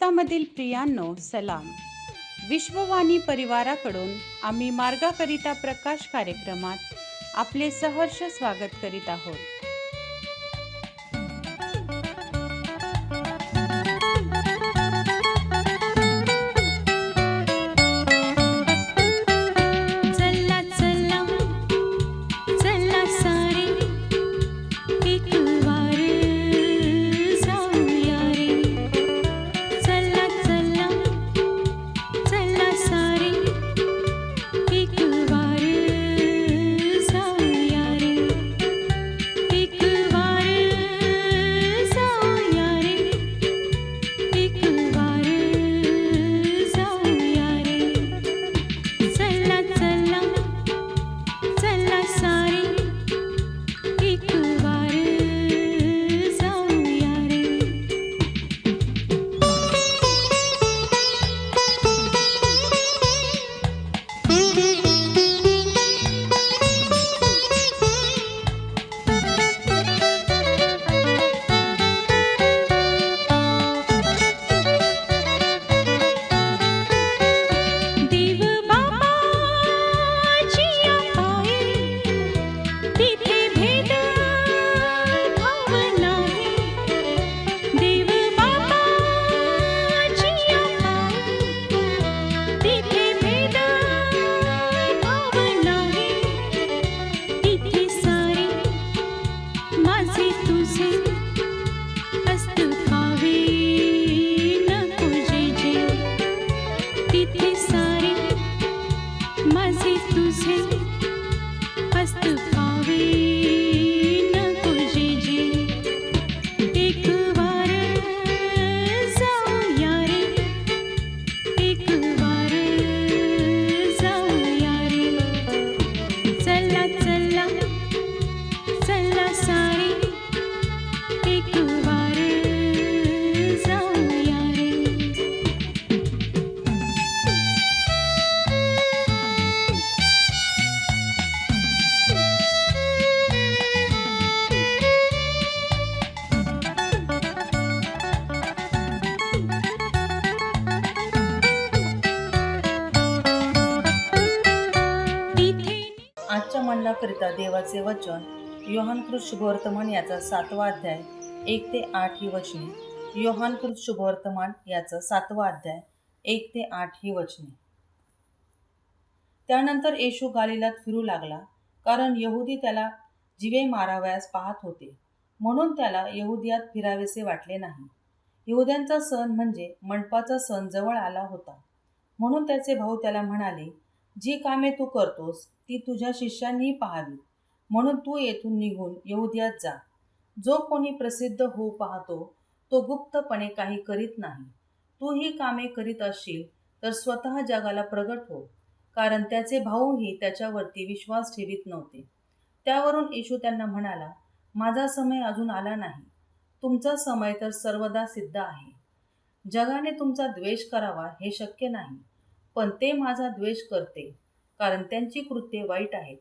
भारतामधील प्रियांनो सलाम. विश्ववाणी परिवाराकडून आम्ही मार्गाकरिता प्रकाश कार्यक्रमात आपले सहर्ष स्वागत करीत आहोत. आजच्या मननाकरिता देवाचे वचन योहानकृत शुभवर्तमान याचा 7वा अध्याय 1 ते 8 ही वचने. योहानकृत शुभवर्तमान याचा 7वा अध्याय 1 ते 8 ही वचने. त्यानंतर येशू गालिलात फिरू लागला, कारण यहुदी त्याला जीवे मारावयास पाहत होते, म्हणून त्याला यहुदियात फिरावेसे वाटले नाही. यहुद्यांचा सण म्हणजे मंडपाचा सण जवळ आला होता, म्हणून त्याचे भाऊ त्याला म्हणाले, जी कामे तू करतोस ती तुझ्या शिष्यांनीही पाहावी, म्हणून तू येथून निघून यहुदियात जा. जो कोणी प्रसिद्ध होऊ पाहतो तो गुप्तपणे काही करीत नाही. तू ही कामे करीत असशील तर स्वतः जगाला प्रगट हो, कारण त्याचे भाऊही त्याच्यावरती विश्वास ठेवीत नव्हते. त्यावरून येशू त्यांना म्हणाला, माझा समय अजून आला नाही, तुमचा समय तर सर्वदा सिद्ध आहे. जगाने तुमचा द्वेष करावा हे शक्य नाही, पण ते माझा द्वेष करते, कारण त्यांची कृत्ये वाईट आहेत,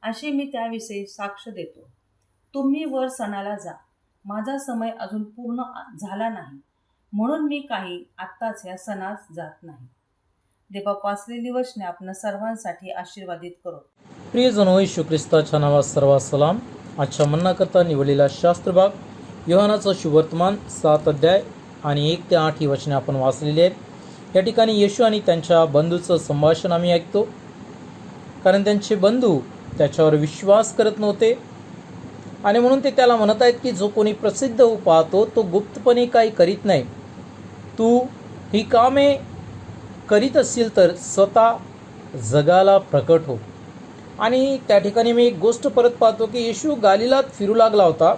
अशी मी त्याविषयी साक्ष देतो. तुम्ही वर सणाला जा, माझा समय अजून पूर्ण झाला नाही, म्हणून मी काही आत्ताच या सणास जात नाही. देवा वाचलेली वचने आपण सर्वांसाठी आशीर्वादित करो. प्रियजनो, येशू ख्रिस्ताच्या नावात सर्व सलाम. आजच्या म्हणण्याकरता निवडलेला शास्त्रभाग योहानाचं शुभवर्तमान 7 अध्याय आणि 1 ते 8 ही वचने आपण वाचलेली आहेत. या ठिकाणी येशू आणि त्यांच्या बंधूचं संभाषण आम्ही ऐकतो, कारण त्यांचे बंधू त्याच्यावर विश्वास करत नव्हते आणि म्हणून ते त्याला म्हणत आहेत की जो कोणी प्रसिद्ध होऊ पाहतो तो गुप्तपणे काही करीत नाही. तू ही कामे करीत असशील तर स्वतः जगाला प्रकट हो. आणि त्या ठिकाणी मी एक गोष्ट परत पाहतो की येशू गालिलात फिरू लागला होता,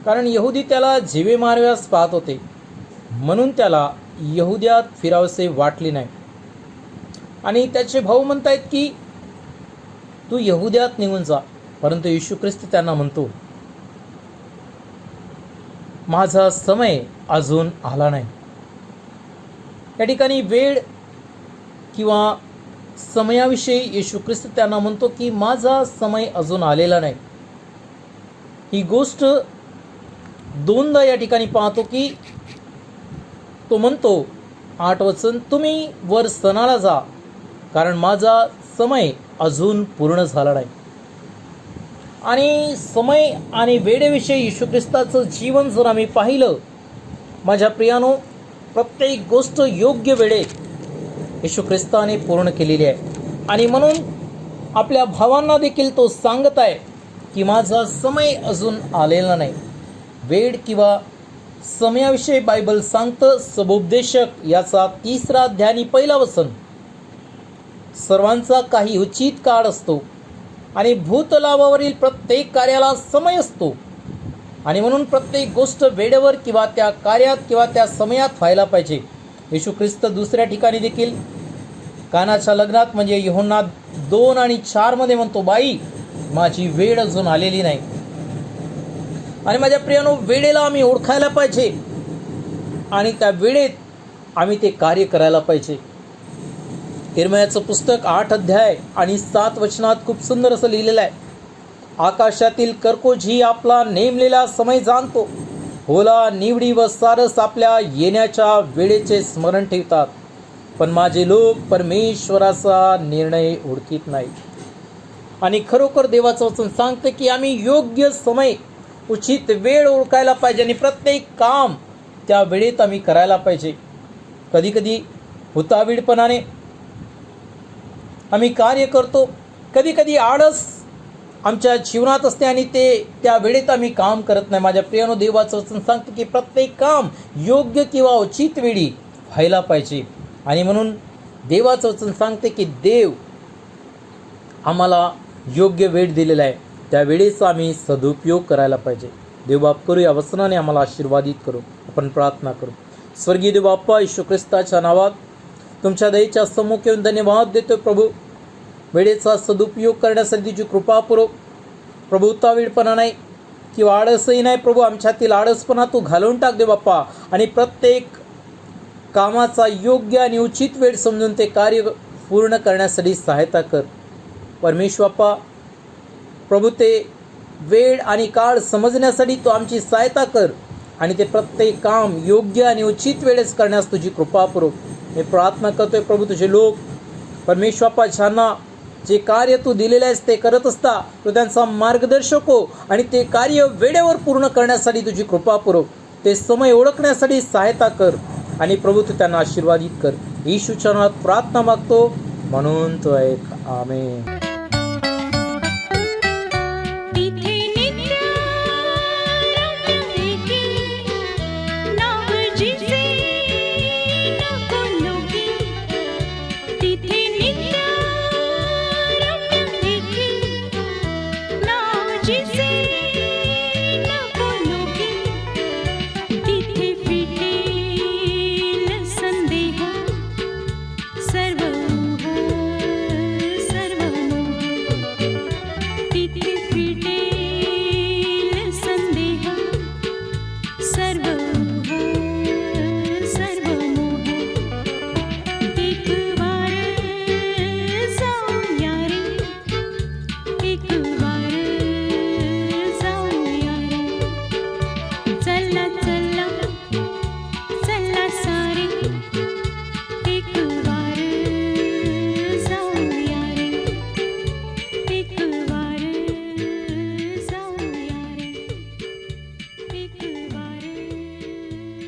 कारण यहुदी त्याला जीवे माराव्यास पाहत होते, म्हणून त्याला यहुद्यात फिरावसे वाटले नाही. आणि त्याचे भाऊ म्हणतायत की तू यहुद्यात निघून जा, परंतु येशू ख्रिस्त त्यांना म्हणतो, माझा समय अजून आला नाही. या ठिकाणी वेळ किंवा समयाविषयी येशू ख्रिस्त त्यांना म्हणतो की माझा समय अजून आलेला नाही. ही गोष्ट दोनदा या ठिकाणी पाहतो की तो म्हणतो 8 वचन, तुम्ही वर सणाला जा, कारण माझा समय अजून पूर्ण झाला नाही. आणि समय आणि वेळेविषयी येशू ख्रिस्ताचं जीवन जर आम्ही पाहिलं, माझ्या प्रियानो, प्रत्येक गोष्ट योग्य वेळेत येशू ख्रिस्ताने पूर्ण केलेली आहे. आणि म्हणून आपल्या भावांना देखील तो सांगत आहे की माझा समय अजून आलेला नाही. वेळ किंवा समयाविषयी बायबल सांगतं, समुपदेशक याचा 3रा अध्याय आणि 1 वचन, सर्वांचा काही उचित काळ असतो आणि भूतलावावरील प्रत्येक कार्याला समय असतो. आणि म्हणून प्रत्येक गोष्ट वेळेवर किंवा त्या कार्यात किंवा त्या समयात व्हायला पाहिजे. येशू ख्रिस्त दुसऱ्या ठिकाणी देखील कानाच्या लग्नात म्हणजे यूहन्ना 2 आणि 4 मध्ये म्हणतो, बाई माझी वेळ अजून आलेली नाही. आणि माझ्या प्रियानो, वेळेला आम्ही ओळखायला पाहिजे आणि त्या वेळेत आम्ही ते कार्य करायला पाहिजे. यिर्मयाचं पुस्तक 8 अध्याय आणि 7 वचनात खूप सुंदर असं लिहिलेलं आहे, आकाशातील कर्कोजी आपला नेमलेला समय जाणतो, होला, निवडी व सारस आपल्या येण्याच्या वेळेचे स्मरण ठेवतात, पण माझे लोक परमेश्वराचा निर्णय ओळखीत नाही. आणि खरोखर देवाचं वचन सांगते की आम्ही योग्य समय, उचित वेळ ओळखायला पाहिजे आणि प्रत्येक काम त्या वेळेत आम्ही करायला पाहिजे. कधी कधी हुतावीडपणाने आम्ही कार्य करतो, कधी कधी आळस आमच्या जीवनात असते आणि ते त्या वेळेत आम्ही काम करत नाही. माझ्या प्रियानो, देवाचं वचन सांगते की प्रत्येक काम योग्य किंवा उचित वेळी व्हायला पाहिजे. आणि म्हणून देवाचं वचन सांगते की देव आम्हाला योग्य वेळ दिलेला आहे, त्या वेळेचा आम्ही सदुपयोग करायला पाहिजे. देवबाप करू, या वचनाने आम्हाला आशीर्वादित करू. आपण प्रार्थना करू. स्वर्गीय देवबाप्पा, येशू ख्रिस्ताच्या नावात तुमच्या दयेच्या सम्मुख येऊन धन्यवाद देतो प्रभू. वेळेचा सदुपयोग करण्यासाठी तुझी कृपा पुरव प्रभू. उतावीळपणा नाही किंवा आळसही नाही प्रभू, आमच्यातील आळसपणा तू घालवून टाक दे बाप्पा. आणि प्रत्येक कामाचा योग्य आणि उचित वेळ समजून ते कार्य पूर्ण करण्यासाठी सहायता कर परमेश्वर बाप्पा. प्रभू, ते वेळ आणि काळ समजण्यासाठी तू आमची सहायता कर आणि ते प्रत्येक काम योग्य आणि उचित वेळेस करण्यास तुझी कृपा पुरव. मी प्रार्थना करतोय प्रभू, तुझे लोक परमेश्वर बाप्पा ज्यांना जे कार्य तू दिलेले आहेस ते करत असता, तो त्यांचा मार्गदर्शक हो आणि ते कार्य वेळेवर पूर्ण करण्यासाठी तुझी कृपा पुरव. ते समय ओळखण्यासाठी सहायता कर आणि प्रभू तू त्यांना आशीर्वादित कर. येशूच्या नावात प्रार्थना मागतो म्हणून तो ऐक. आमेन.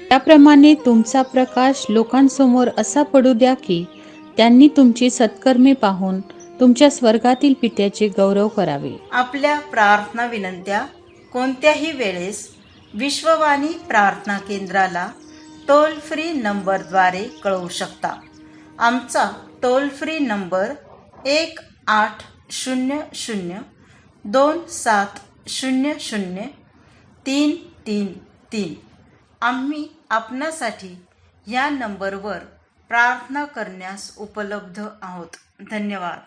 त्याप्रमाणे तुमचा प्रकाश लोकांसमोर असा पडू द्या की त्यांनी तुमची सत्कर्मे पाहून तुमच्या स्वर्गातील पित्याचे गौरव करावे. आपल्या प्रार्थना विनंत्या कोणत्याही वेळेस विश्ववाणी प्रार्थना केंद्राला टोल फ्री नंबरद्वारे कळवू शकता. आमचा टोल फ्री नंबर 1-800-2700-333. आम्ही आपणासाठी या नंबरवर प्रार्थना करण्यास उपलब्ध आहोत. धन्यवाद.